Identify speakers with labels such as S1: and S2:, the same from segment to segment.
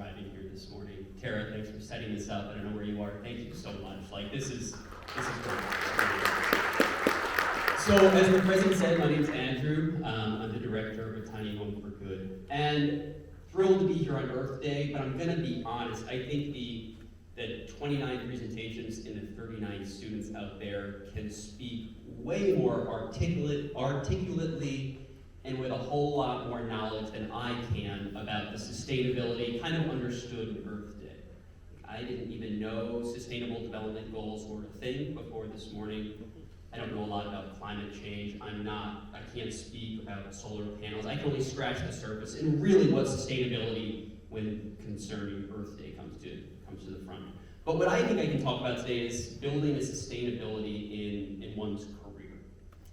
S1: arriving here this morning. Tara, thanks for setting this up. I don't know where you are. Thank you so much. Like, this is great. So, as the president said, my name's Andrew. I'm the director of A Tiny Home for Good. And thrilled to be here on Earth Day, but I'm gonna be honest, I think the 29 presentations and the 39 students out there can speak way more articulately and with a whole lot more knowledge than I can about the sustainability kind of understood in Earth Day. I didn't even know sustainable development goals were a thing before this morning. I don't know a lot about climate change. I can't speak about solar panels. I can only scratch the surface and really what sustainability when concerning Earth Day comes to the front. But what I think I can talk about today is building a sustainability in one's career.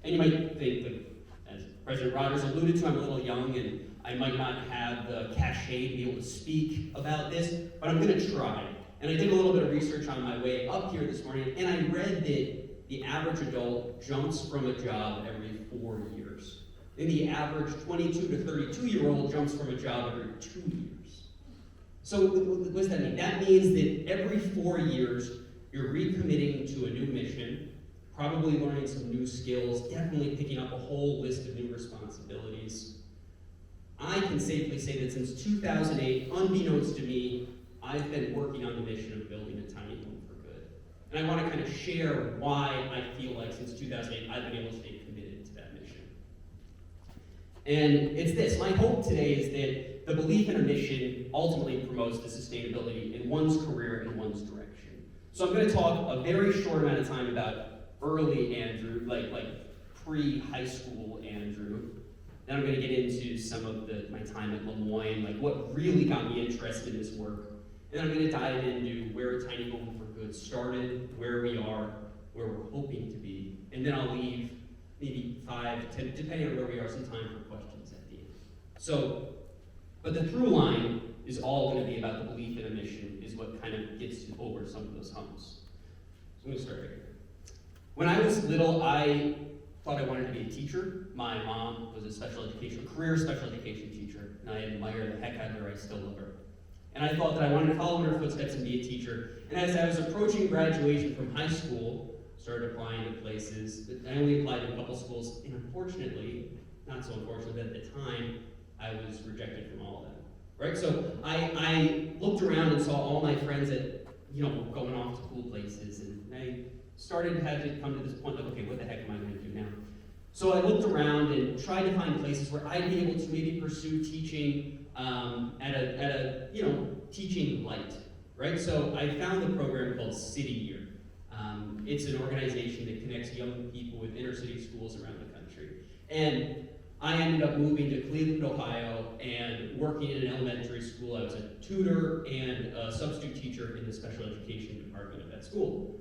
S1: And you might think, like, as President Rogers alluded to, I'm a little young and I might not have the cachet to be able to speak about this, but I'm gonna try. And I did a little bit of research on my way up here this morning, and I read that the average adult jumps from a job every 4 years. And the average 22 to 32-year-old jumps from a job every 2 years. So what does that mean? That means that every 4 years, you're recommitting to a new mission, probably learning some new skills, definitely picking up a whole list of new responsibilities. I can safely say that since 2008, unbeknownst to me, I've been working on the mission of building a tiny home for good. And I want to kind of share why I feel like since 2008, I've been able to stay committed to that mission. And it's this, my hope today is that the belief in a mission ultimately promotes the sustainability in one's career and one's direction. So I'm going to talk a very short amount of time about early Andrew, like pre-high school Andrew. Then I'm going to get into some of my time at Lemoyne, like what really got me interested in this work. And then I'm going to dive into where A Tiny Home for Good started, where we are, where we're hoping to be. And then I'll leave maybe 5, 10, depending on where we are, some time for questions at the end. So, but the through line is all going to be about the belief in a mission, is what kind of gets you over some of those humps. So I'm going to start right here. When I was little, I thought I wanted to be a teacher. My mom was a career special education teacher, and I admire the heck out of her. I still love her. And I thought that I wanted to follow in her footsteps and be a teacher. And as I was approaching graduation from high school, started applying to places, but I only applied to a couple schools, and unfortunately, not so unfortunately, but at the time, I was rejected from all of them, right? So I looked around and saw all my friends that, going off to cool places, and I had to come to this point, like, okay, what the heck am I going to do now? So I looked around and tried to find places where I'd be able to maybe pursue teaching at a teaching light, right? So I found the program called City Year. It's an organization that connects young people with inner city schools around the country. And I ended up moving to Cleveland, Ohio, and working in an elementary school. I was a tutor and a substitute teacher in the special education department of that school.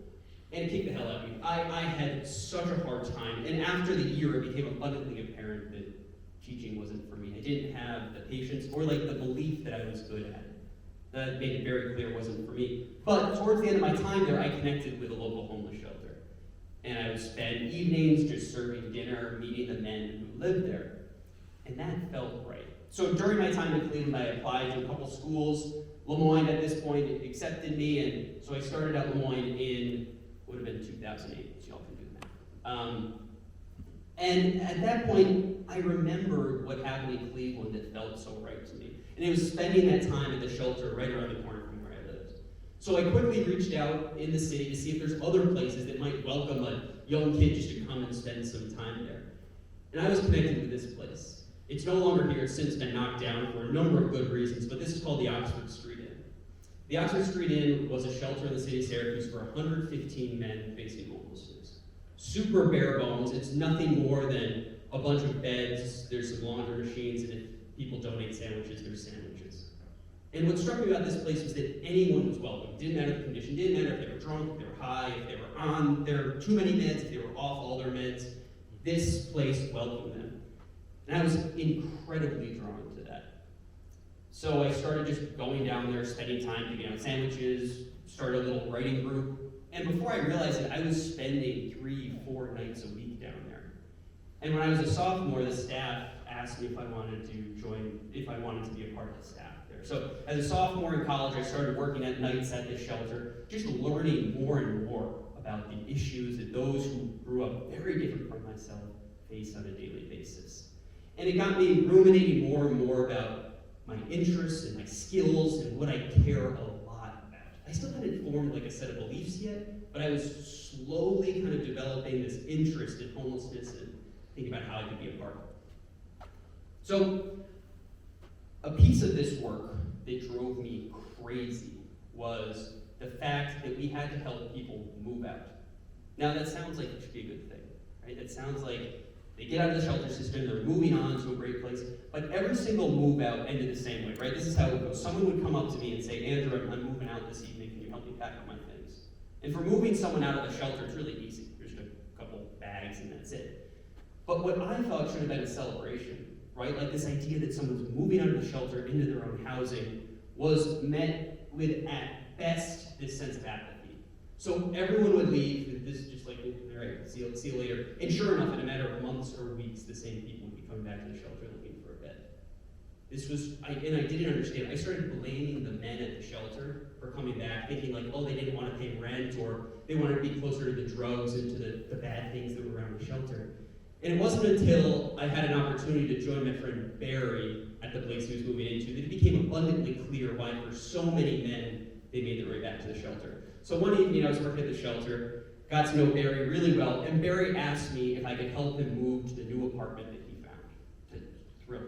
S1: And it kicked the hell out of me. I had such a hard time, and after the year, it became abundantly apparent that teaching wasn't for me. I didn't have the patience or the belief that I was good at it. That made it very clear it wasn't for me. But towards the end of my time there, I connected with a local homeless shelter. And I would spend evenings just serving dinner, meeting the men who lived there. And that felt right. So during my time in Cleveland, I applied to a couple schools. Lemoyne at this point accepted me, and so I started at Lemoyne would have been 2008, so y'all can do the math. And at that point, I remembered what happened in Cleveland that felt so right to me. And it was spending that time at the shelter right around the corner from where I lived. So I quickly reached out in the city to see if there's other places that might welcome a young kid just to come and spend some time there. And I was connected with this place. It's no longer here, it's since been knocked down for a number of good reasons, but this is called the Oxford Street Inn. The Oxford Street Inn was a shelter in the city of Syracuse for 115 men facing homelessness. Super bare bones. It's nothing more than a bunch of beds, there's some laundry machines, and if people donate sandwiches, there's sandwiches. And what struck me about this place was that anyone was welcome. Didn't matter the condition, didn't matter if they were drunk, if they were high, if they were on their too many meds, if they were off all their meds. This place welcomed them. And I was incredibly drawn to that. So I started just going down there, spending time picking out sandwiches, started a little writing group. And before I realized it, I was spending 3-4 nights a week down there. And when I was a sophomore, the staff asked me if I wanted to be a part of the staff there. So as a sophomore in college, I started working at nights at this shelter, just learning more and more about the issues that those who grew up very different from myself face on a daily basis. And it got me ruminating more and more about my interests and my skills and what I care a lot about. I still hadn't formed like a set of beliefs yet, but I was slowly kind of developing this interest in homelessness and thinking about how I could be a part of it. So a piece of this work that drove me crazy was the fact that we had to help people move out. Now that sounds like it should be a good thing, right? It sounds like they get out of the shelter system, they're moving on to a great place, but every single move out ended the same way, right? This is how it goes. Someone would come up to me and say, Andrew, I'm moving out this evening, can you help me pack up my things? And for moving someone out of the shelter, it's really easy. There's just a couple bags and that's it. But what I thought should have been a celebration, right? Like this idea that someone's moving out of the shelter into their own housing was met with, at best, this sense of apathy. So everyone would leave, this is just like, all right, see you later. And sure enough, in a matter of months or weeks, the same people would be coming back to the shelter looking for a bed. This was, and I didn't understand. I started blaming the men at the shelter for coming back, thinking like, oh, they didn't want to pay rent, or they wanted to be closer to the drugs and to the bad things that were around the shelter. And it wasn't until I had an opportunity to join my friend Barry at the place he was moving into that it became abundantly clear why for so many men they made their way back to the shelter. So one evening I was working at the shelter, got to know Barry really well, and Barry asked me if I could help him move to the new apartment that he found. Thrilled,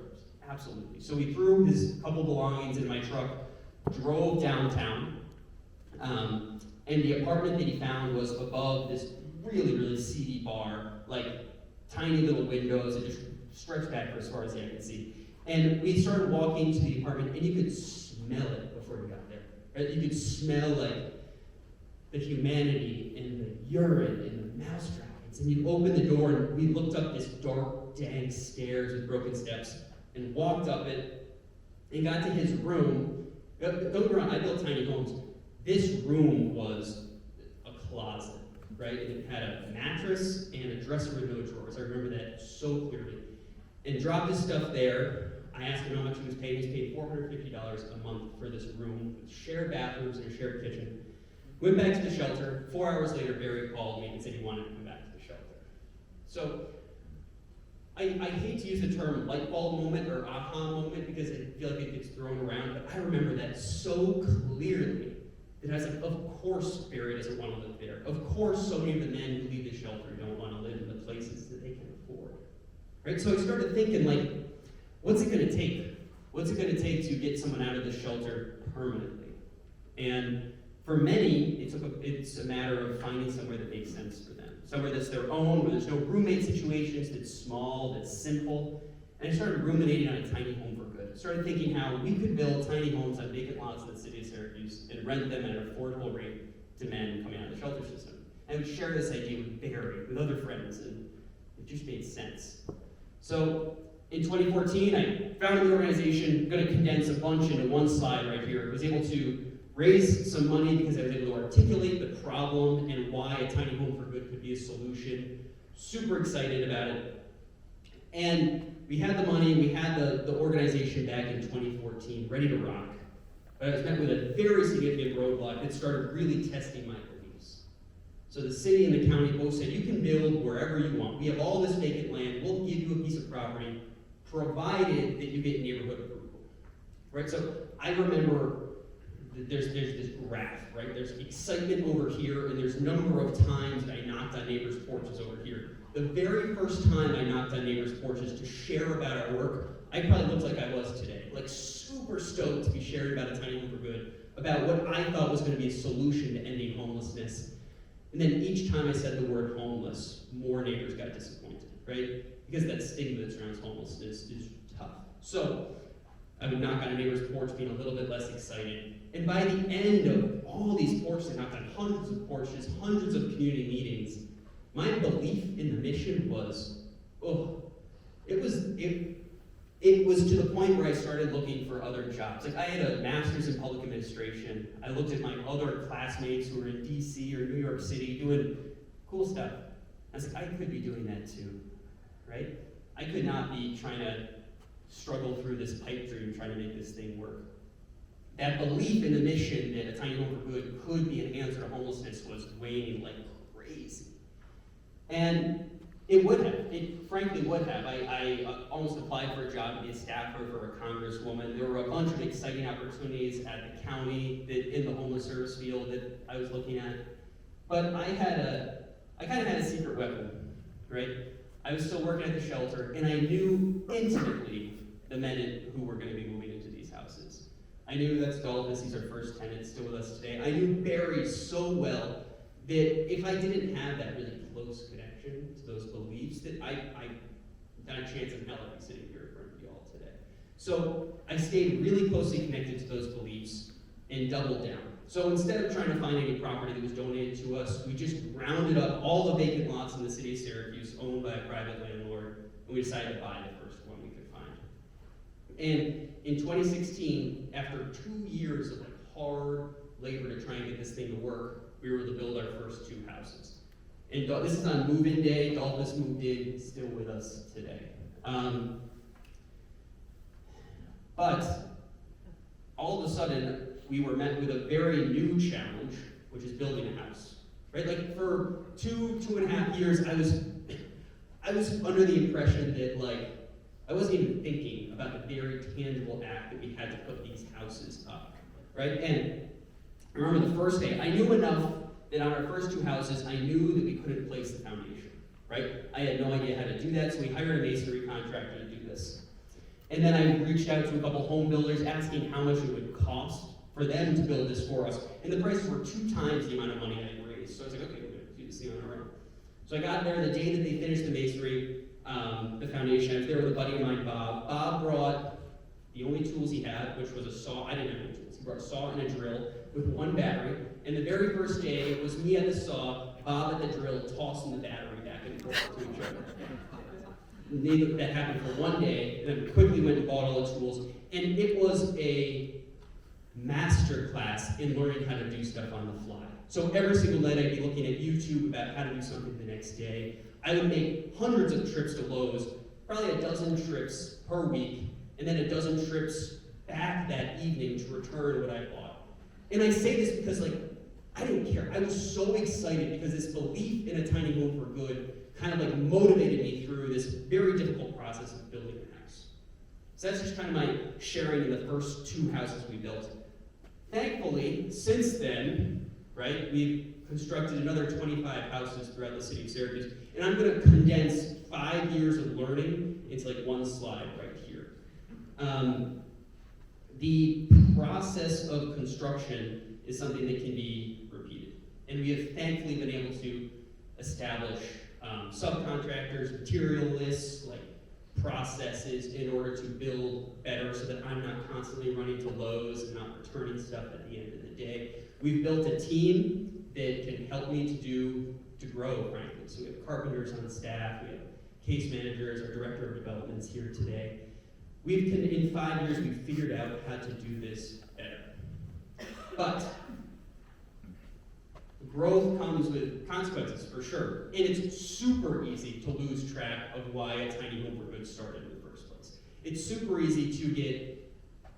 S1: absolutely. So we threw his couple belongings in my truck, drove downtown, and the apartment that he found was above this really, really seedy bar, like tiny little windows that just stretched back for as far as the eye could see. And we started walking to the apartment, and you could smell it before we got there. Right? You could smell like the humanity and the urine and the mouse trappings. And you open the door, and we looked up this dark, dank stairs with broken steps, and walked up it, and got to his room. Don't get me wrong, I built tiny homes. This room was a closet, right? And it had a mattress and a dresser with no drawers. I remember that so clearly. And dropped his stuff there. I asked him how much he was paid. He was paid $450 a month for this room with shared bathrooms and a shared kitchen. Went back to the shelter. 4 hours later, Barry called me and said he wanted to come back to the shelter. So I hate to use the term light bulb moment or aha moment because I feel like it gets thrown around, but I remember that so clearly that I was like, of course Barry doesn't want to live there. Of course so many of the men who leave the shelter don't want to live in the places that they can afford. Right? So I started thinking, like, what's it going to take? What's it going to take to get someone out of the shelter permanently? And for many, it's a matter of finding somewhere that makes sense for them. Somewhere that's their own, where there's no roommate situations, that's small, that's simple. And I started ruminating on a tiny home for good. I started thinking how we could build tiny homes on vacant lots in the city of Syracuse and rent them at an affordable rate to men coming out of the shelter system. And we share this idea with Barry, with other friends, and it just made sense. So in 2014, I founded the organization, going to condense a bunch into one slide right here. I was able to raise some money because I was able to articulate the problem and why a tiny home for good could be a solution. Super excited about it. And we had the money, we had the organization back in 2014, ready to rock. But I was met with a very significant roadblock that started really testing my beliefs. So the city and the county both said, you can build wherever you want. We have all this vacant land, we'll give you a piece of property, provided that you get neighborhood approval. Right, so I remember there's this graph, right? There's excitement over here, and there's number of times that I knocked on neighbors' porches over here. The very first time I knocked on neighbors' porches to share about our work, I probably looked like I was today. Like super stoked to be sharing about a tiny home for good, about what I thought was going to be a solution to ending homelessness. And then each time I said the word homeless, more neighbors got disappointed, right? Because that stigma that surrounds homelessness is tough. So I would knock on a neighbor's porch being a little bit less excited. And by the end of all these porches, I knocked on hundreds of porches, hundreds of community meetings, my belief in the mission was, it was to the point where I started looking for other jobs. Like I had a master's in public administration. I looked at my other classmates who were in DC or New York City doing cool stuff. I was like, I could be doing that too, right? I could not be trying to struggle through this pipe dream trying to make this thing work. that belief in the mission that a tiny home for good could be an answer to homelessness was waning like crazy. And it would have. It frankly would have. I almost applied for a job to be a staffer for a congresswoman. There were a bunch of exciting opportunities at the county in the homeless service field that I was looking at. But I kind of had a secret weapon, right? I was still working at the shelter, and I knew intimately the men who were going to be moving into these houses. I knew that's Dolphus, he's our first tenant, still with us today. I knew Barry so well that if I didn't have that really close connection to those beliefs, that I not a chance in hell I'd be sitting here in front of you all today. So I stayed really closely connected to those beliefs and doubled down. So instead of trying to find any property that was donated to us, we just rounded up all the vacant lots in the city of Syracuse owned by a private landlord, and we decided to buy the first one we could find. And in 2016, after 2 years of hard labor to try and get this thing to work, we were able to build our first 2 houses. And this is on move-in day. Dolphus moved in, still with us today. But all of a sudden, we were met with a very new challenge, which is building a house. Right? Like for 2.5 years, I was under the impression that I wasn't even thinking about the very tangible act that we had to put these houses up. Right? And I remember the first day, I knew enough that on our first 2 houses, I knew that we couldn't place the foundation, right? I had no idea how to do that, so we hired a masonry contractor to do this. And then I reached out to a couple home builders asking how much it would cost for them to build this for us. And the prices were 2 times the amount of money I had raised. So I was like, okay, we're gonna do this thing on our own. So I got there the day that they finished the masonry, the foundation. I was there with a buddy of mine, Bob. Bob brought the only tools he had, which was a saw. I didn't have any tools. He brought a saw and a drill with 1 battery. And the very first day, it was me at the saw, Bob at the drill, tossing the battery back and forth to each other. And that happened for 1 day, and then we quickly went and bought all the tools. And it was a master class in learning how to do stuff on the fly. So every single night I'd be looking at YouTube about how to do something the next day. I would make hundreds of trips to Lowe's, probably a dozen trips per week, and then a dozen trips back that evening to return what I bought. And I say this because I didn't care. I was so excited because this belief in a tiny home for good kind of motivated me through this very difficult process of building a house. So that's just kind of my sharing in the first 2 houses we built. Thankfully, since then, right, we've constructed another 25 houses throughout the city of Syracuse, and I'm going to condense 5 years of learning into 1 slide right here. The process of construction is something that can be repeated, and we have thankfully been able to establish subcontractors, material lists, processes in order to build better so that I'm not constantly running to Lowe's and not returning stuff at the end of the day. We've built a team that can help me to grow, frankly. So we have carpenters on staff, we have case managers, our director of development's here today. In 5 years, we've figured out how to do this better. But growth comes with consequences, for sure. And it's super easy to lose track of why a tiny home for good started in the first place. It's super easy to get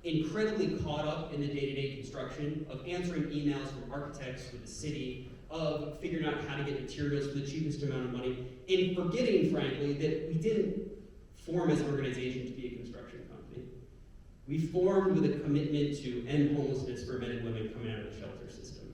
S1: incredibly caught up in the day-to-day construction, of answering emails from architects with the city, of figuring out how to get materials for the cheapest amount of money, and forgetting, frankly, that we didn't form as an organization to be a construction company. We formed with a commitment to end homelessness for men and women coming out of the shelter system.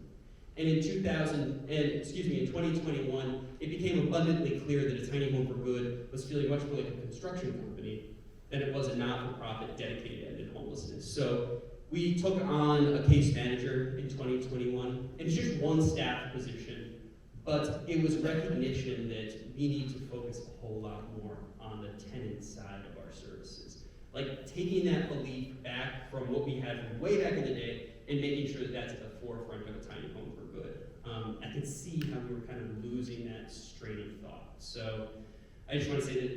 S1: And in 2021, it became abundantly clear that a tiny home for good was feeling much more like a construction company than it was a not-for-profit dedicated to ending homelessness. So we took on a case manager in 2021, and it's just 1 staff position, but it was recognition that we need to focus a whole lot more on the tenant side of our services. Taking that belief back from what we had from way back in the day and making sure that that's at the forefront of a tiny home for good. I could see how we were kind of losing that strain of thought. So I just want to say that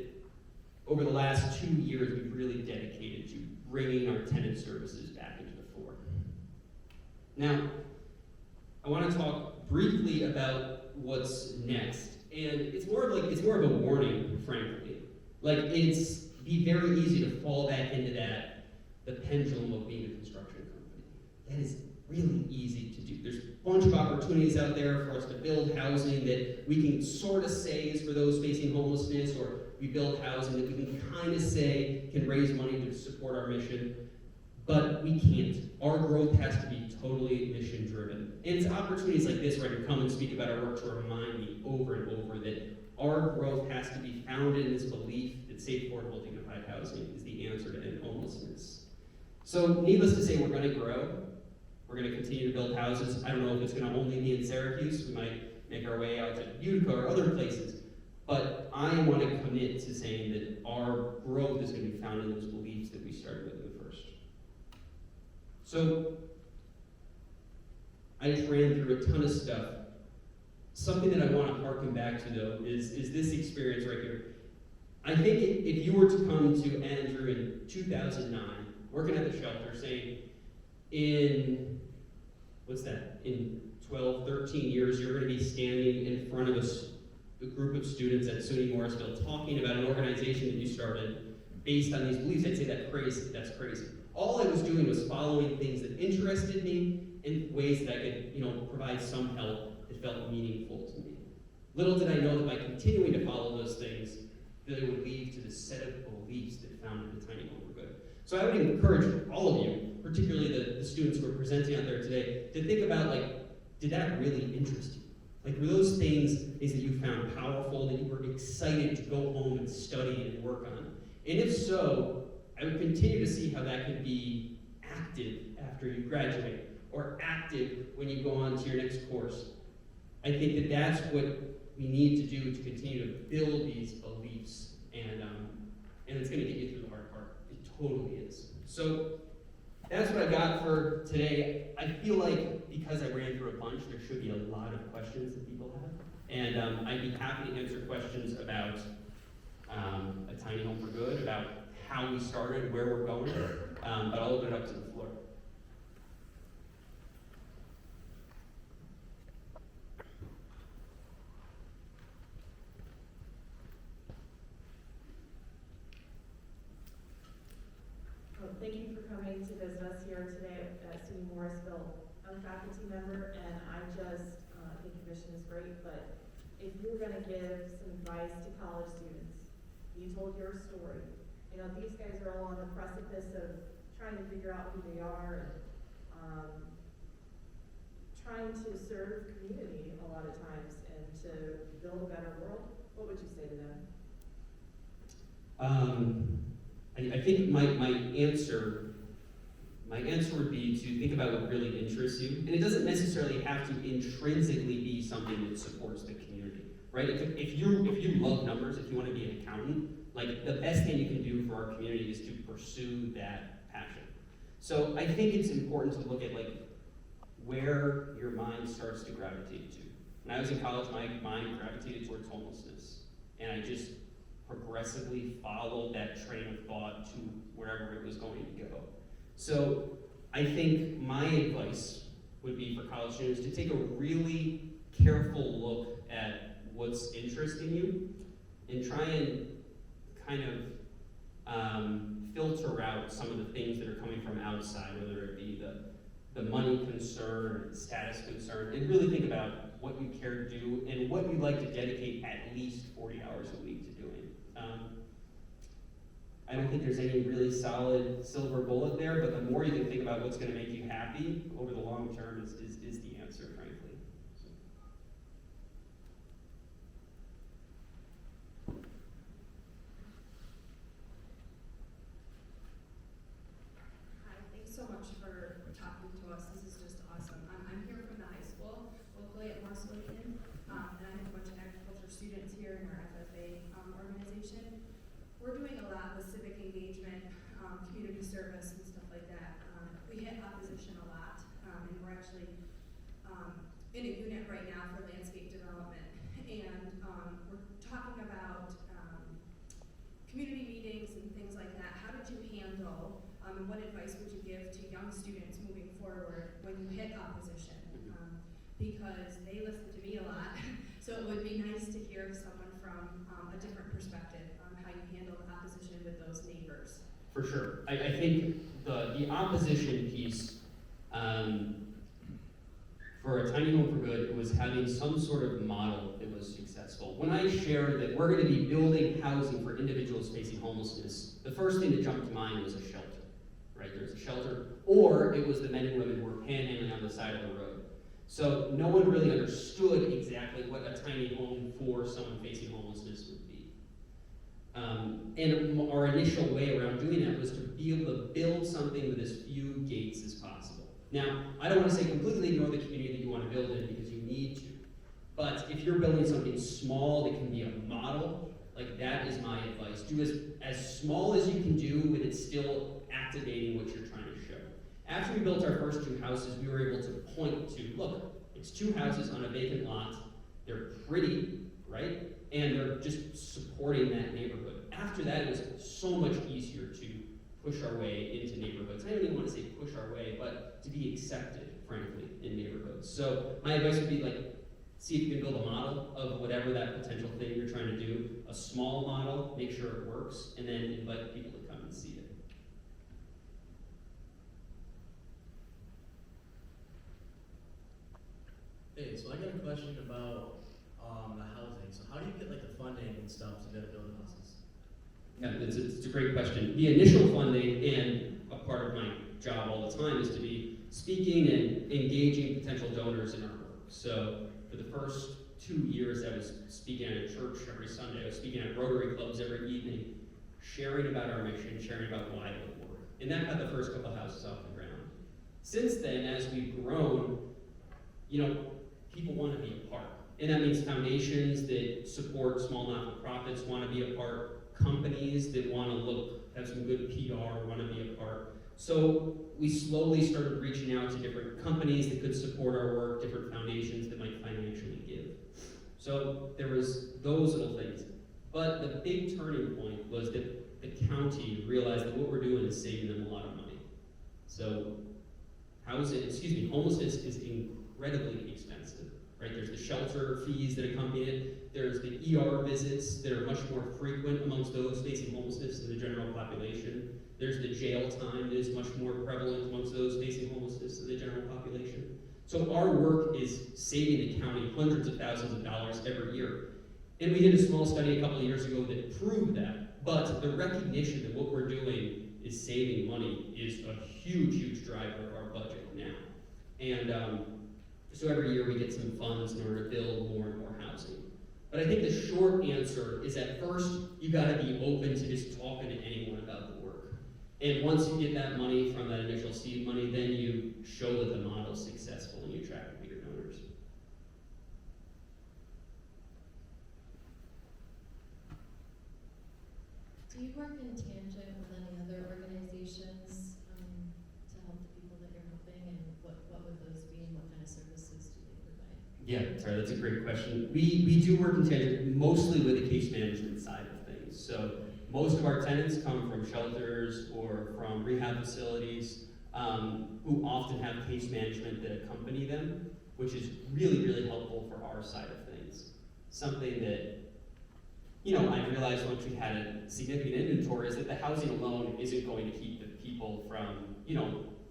S1: over the last 2 years, we've really dedicated to bringing our tenant services back into the fore. Now, I want to talk briefly about what's next, and it's more of a warning, frankly. It's be very easy to fall back into the pendulum of being a construction company. that is really easy to do. There's a bunch of opportunities out there for us to build housing that we can sort of say is for those facing homelessness, or we build housing that we can kind of say can raise money to support our mission, but we can't. Our growth has to be totally mission driven. And it's opportunities like this where I can come and speak about our work to remind me over and over that our growth has to be founded in this belief that safe, affordable, dignified housing is the answer to end homelessness. So needless to say, we're going to grow. We're going to continue to build houses. I don't know if it's going to only be in Syracuse. We might make our way out to Utica or other places. But I want to commit to saying that our growth is going to be founded in those beliefs that we started with in the first. So I just ran through a ton of stuff. Something that I want to harken back to, though, is this experience right here. I think if you were to come to Andrew in 2009, working at the shelter, saying, in 12, 13 years, you're going to be standing in front of a group of students at SUNY Morrisville talking about an organization that you started based on these beliefs, I'd say that's crazy. All I was doing was following things that interested me in ways that I could, provide some help that felt meaningful to me. Little did I know that by continuing to follow those things, that it would lead to this set of beliefs that founded the Tiny Home for Good. So I would encourage all of you, particularly the students who are presenting out there today, to think about, did that really interest you? Were those things that you found powerful, that you were excited to go home and study and work on? And if so, I would continue to see how that could be active after you graduate, or active when you go on to your next course. I think that that's what we need to do to continue to build these beliefs, and it's going to get you through the hard part. It totally is. So that's what I got for today. I feel like because I ran through a bunch, there should be a lot of questions that people have, and I'd be happy to answer questions about a Tiny Home for Good, about how we started, where we're going, but I'll open it up to the floor.
S2: Thank you for coming to visit us here today at SUNY Morrisville. I'm a faculty member, and I just think your mission is great, but if you're going to give some advice to college students, you told your story. These guys are all on the precipice of trying to figure out who they are and trying to serve community a lot of times and to build a better world. What would you say to them?
S1: I think my answer would be to think about what really interests you, and it doesn't necessarily have to intrinsically be something that supports the community, right? If you love numbers, if you want to be an accountant, the best thing you can do for our community is to pursue that passion. So I think it's important to look at where your mind starts to gravitate to. When I was in college, my mind gravitated towards homelessness, and I just progressively followed that train of thought to wherever it was going to go. So I think my advice would be for college students to take a really careful look at what's interesting you and try and kind of filter out some of the things that are coming from outside, whether it be the money concern, the status concern, and really think about what you care to do and what you'd like to dedicate at least 40 hours a week to doing. I don't think there's any really solid silver bullet there, but the more you can think about what's going to make you happy over the long term is the answer, frankly. So.
S3: Hi, thanks so much for talking to us. This is just awesome. I'm here from the high school, locally at Morrisville, and I have a bunch of agriculture students here in our FFA organization. We're doing a lot with civic engagement, community service, and stuff like that. We hit opposition a lot, and we're actually in a unit right now for landscape development. And we're talking about community meetings and things like that. How did you handle, and what advice would you give to young students moving forward when you hit opposition? Because they listen to me a lot, so it would be nice to hear someone from a different perspective on how you handle the opposition with those neighbors.
S1: For sure. I think the opposition piece, For a tiny home for good, it was having some sort of model that was successful. When I shared that we're going to be building housing for individuals facing homelessness, the first thing that jumped to mind was a shelter, right? There's a shelter, or it was the men and women who were panhandling on the side of the road. So no one really understood exactly what a tiny home for someone facing homelessness would be. And our initial way around doing that was to be able to build something with as few gates as possible. Now, I don't want to say completely ignore the community that you want to build in because you need to. But if you're building something small that can be a model, like that is my advice. Do as small as you can do with it still activating what you're trying to show. After we built our first 2 houses, we were able to point to, look, it's 2 houses on a vacant lot. They're pretty, right? And they're just supporting that neighborhood. After that, it was so much easier to push our way into neighborhoods. I don't even want to say push our way, but to be accepted, frankly, in neighborhoods. So my advice would be see if you can build a model of whatever that potential thing you're trying to do, a small model, make sure it works, and then invite people to come and see it.
S4: Hey, so I got a question about the housing. So how do you get the funding and stuff to be able to build houses?
S1: Yeah, it's a great question. The initial funding, and a part of my job all the time, is to be speaking and engaging potential donors in our work. So for the first 2 years, I was speaking at a church every Sunday. I was speaking at Rotary clubs every evening, sharing about our mission, sharing about why it would work. And that got the first couple houses off the ground. Since then, as we've grown, people want to be a part. And that means foundations that support small not-for-profits want to be a part, companies that want to have some good PR, want to be a part. So we slowly started reaching out to different companies that could support our work, different foundations that might financially give. So there was those little things. But the big turning point was that the county realized that what we're doing is saving them a lot of money. So homelessness is incredibly expensive, right? There's the shelter fees that accompany it. There's the ER visits that are much more frequent amongst those facing homelessness than the general population. There's the jail time that is much more prevalent amongst those facing homelessness than the general population. So our work is saving the county hundreds of thousands of dollars every year. And we did a small study a couple of years ago that proved that. But the recognition that what we're doing is saving money is a huge, huge driver of our budget now. And so every year we get some funds in order to build more and more housing. But I think the short answer is at first, you gotta be open to just talking to anyone about the work. And once you get that money from that initial seed money, then you show that the model's successful and you attract bigger donors.
S5: Do you work in tangent with any other organizations to help the people that you're helping, and what would those be, and what kind of services do they provide?
S1: Yeah, sorry, that's a great question. We do work in tangent mostly with the case management side of things. So most of our tenants come from shelters or from rehab facilities who often have case management that accompany them, which is really, really helpful for our side of things. Something that I realized once we had a significant inventory is that the housing alone isn't going to keep the people from,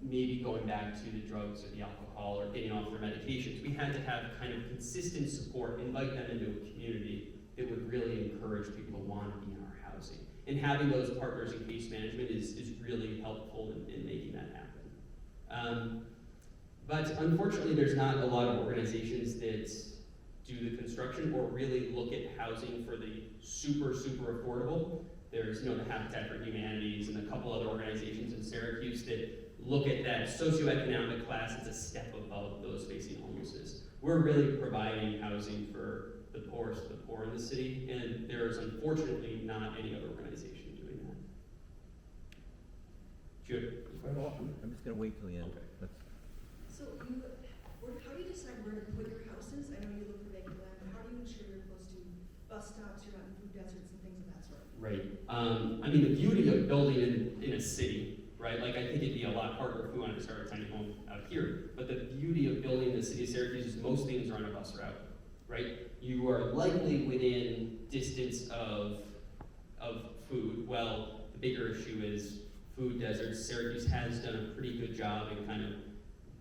S1: maybe going back to the drugs or the alcohol or getting off their medications. We had to have kind of consistent support, invite them into a community that would really encourage people to want to be in our housing. And having those partners in case management is really helpful in making that happen. But unfortunately, there's not a lot of organizations that do the construction or really look at housing for the super, super affordable. There's the Habitat for Humanities and a couple other organizations in Syracuse that look at that socioeconomic class as a step above those facing homelessness. We're really providing housing for the poorest of the poor in the city, and there is unfortunately not any other organization doing that. Sure.
S6: I'm just gonna wait till the end.
S1: Okay.
S7: So how do you decide where to put your houses? I know you look for vacant land, but how do you ensure you're close to bus stops, you're not in food deserts and things of that sort?
S1: Right. The beauty of building in a city, right? I think it'd be a lot harder if we wanted to start a tiny home out here. But the beauty of building in the city of Syracuse is most things are on a bus route, right? You are likely within distance of food. Well, the bigger issue is food deserts. Syracuse has done a pretty good job in kind of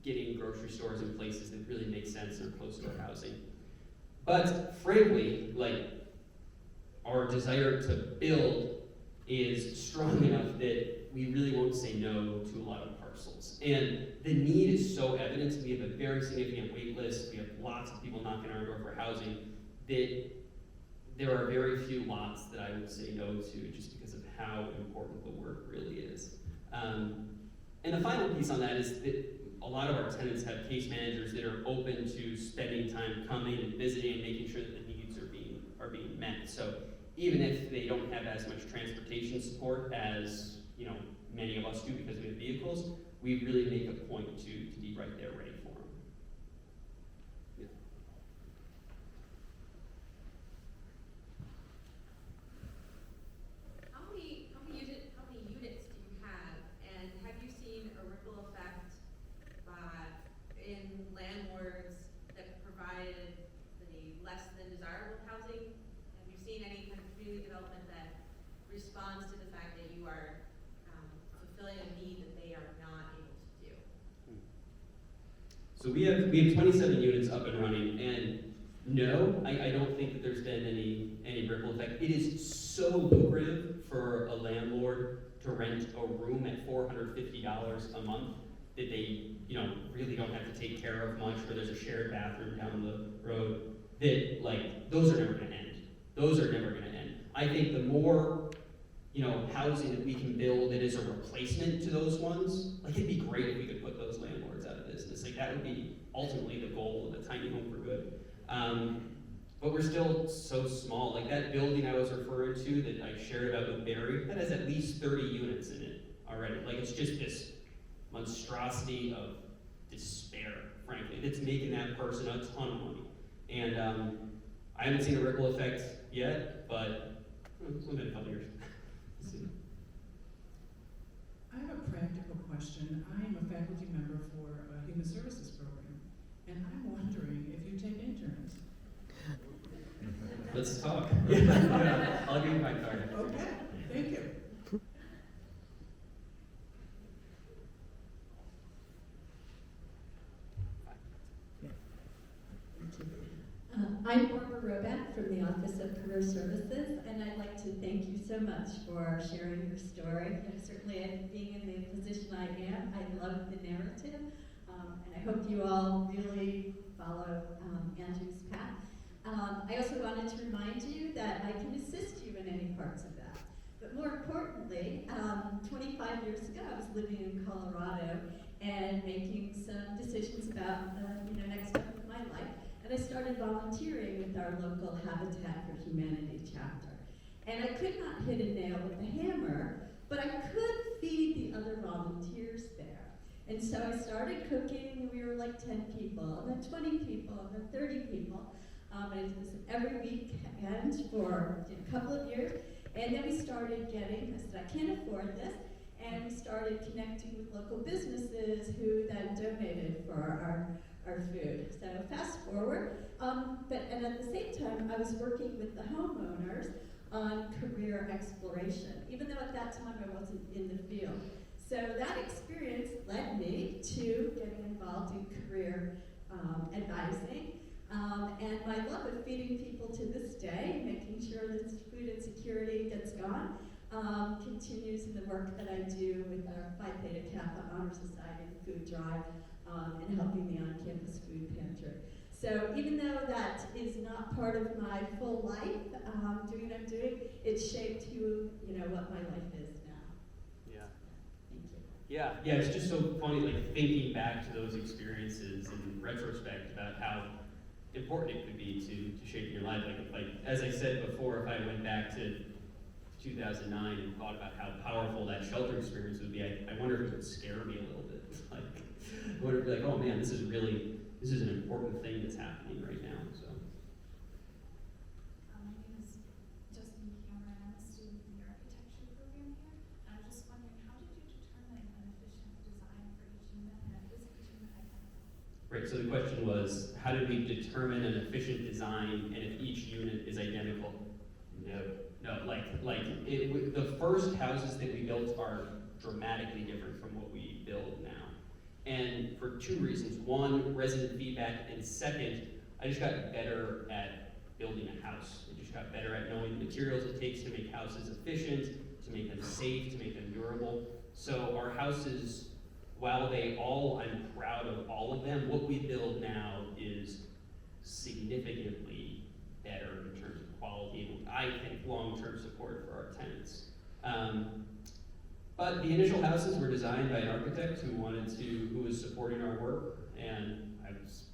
S1: getting grocery stores in places that really make sense and are close to our housing. But frankly, like, our desire to build is strong enough that we really won't say no to a lot of parcels. And the need is so evident. We have a very significant wait list. We have lots of people knocking on our door for housing, that there are very few lots that I would say no to just because of how important the work really is. And the final piece on that is that a lot of our tenants have case managers that are open to spending time coming and visiting and making sure that the needs are being met. So even if they don't have as much transportation support as, you know, many of us do because we have vehicles, we really make a point to be right there ready for them. Yeah.
S8: How many units do you have, and have you seen a ripple effect in landlords that provided the less than desirable housing? Have you seen any kind of community development that responds to the fact that you are fulfilling a need that they are not able to do?
S1: So we have 27 units up and running, and no, I don't think that there's been any ripple effect. It is so lucrative for a landlord to rent a room at $450 a month that they, you know, really don't have to take care of much, or there's a shared bathroom down the road, that, like, those are never gonna end. Those are never gonna end. I think the more, you know, housing that we can build that is a replacement to those ones, like, it'd be great if we could put those landlords out of business. Like, that would be ultimately the goal of the tiny home for good. But we're still so small. Like, that building I was referring to that I shared about with Barry, that has at least 30 units in it already. Like, it's just this monstrosity of despair, frankly, that's making that person a ton of money. And I haven't seen a ripple effect yet, but it's been a couple years. We'll see.
S9: I have a practical question. I am a faculty member for a human services program, and I'm wondering if you take interns.
S1: Let's talk. Yeah, I'll give you my card.
S9: Okay, thank you.
S10: I'm Barbara Roback from the Office of Career Services, and I'd like to thank you so much for sharing your story. And certainly, being in the position I am, I love the narrative, and I hope you all really follow Andrew's path. I also wanted to remind you that I can assist you in any parts of that. But more importantly, 25 years ago, I was living in Colorado and making some decisions about the next step of my life. And I started volunteering with our local Habitat for Humanity chapter. And I could not hit a nail with a hammer, but I could feed the other volunteers there. And so I started cooking, and we were like 10 people, and then 20 people, and then 30 people. And I did this every weekend for a couple of years. And then we started getting, I said, I can't afford this. And we started connecting with local businesses who then donated for our food. So fast forward, and at the same time, I was working with the homeowners on career exploration, even though at that time I wasn't in the field. So that experience led me to getting involved in career advising, and my love of feeding people to this day, making sure that food insecurity gets gone, continues in the work that I do with our Phi Theta Kappa Honor Society and Food Drive, and helping the on-campus food pantry. So even though that is not part of my full life, doing what I'm doing, it's shaped what my life is now.
S1: Yeah.
S10: Thank you.
S1: Yeah, it's just so funny, like, thinking back to those experiences in retrospect about how important it could be to shape your life. Like as I said before, if I went back to 2009 and thought about how powerful that shelter experience would be, I wonder if it would scare me a little bit. Like, I wonder if it'd be like, oh man, this is an important thing that's happening right now. So.
S3: My name is Justine Cameron. I'm a student in the architecture program here. And I'm just wondering, how did you determine an efficient design for each unit, and is each unit identical?
S1: Right, so the question was, how did we determine an efficient design and if each unit is identical? No, the first houses that we built are dramatically different from what we build now. And for two reasons. One, resident feedback, and second, I just got better at building a house. I just got better at knowing the materials it takes to make houses efficient, to make them safe, to make them durable. So our houses, while I'm proud of all of them, what we build now is significantly better in terms of quality and I think long-term support for our tenants. But the initial houses were designed by an architect who was supporting our work, and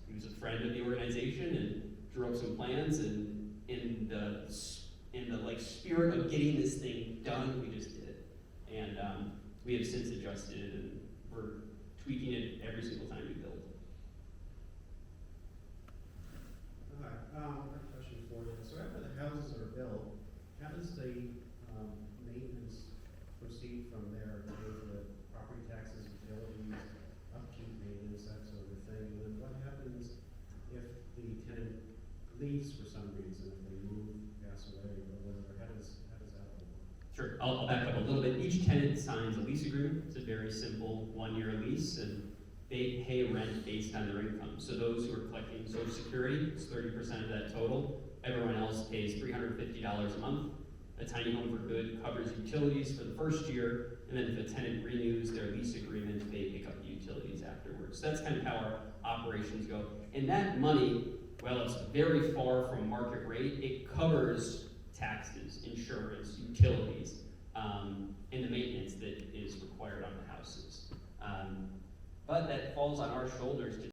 S1: he was a friend of the organization and drew up some plans, and in the spirit of getting this thing done, we just did it. And we have since adjusted it, and we're tweaking it every single time we build.
S11: Hi, I have a question for you. So after the houses are built, how does the maintenance proceed from there? Do you pay the property taxes, utilities, upkeep, maintenance, that sort of thing? And then what happens if the tenant leaves for some reason, if they move, pass away, or whatever? How does that all work?
S1: Sure, I'll back up a little bit. Each tenant signs a lease agreement. It's a very simple one-year lease, and they pay rent based on their income. So those who are collecting Social Security, it's 30% of that total. Everyone else pays $350 a month. A tiny home for good covers utilities for the first year, and then if a tenant renews their lease agreement, they pick up the utilities afterwards. So that's kind of how our operations go. And that money, well, it's very far from market rate. It covers taxes, insurance, utilities, and the maintenance that is required on the houses. But that falls on our shoulders to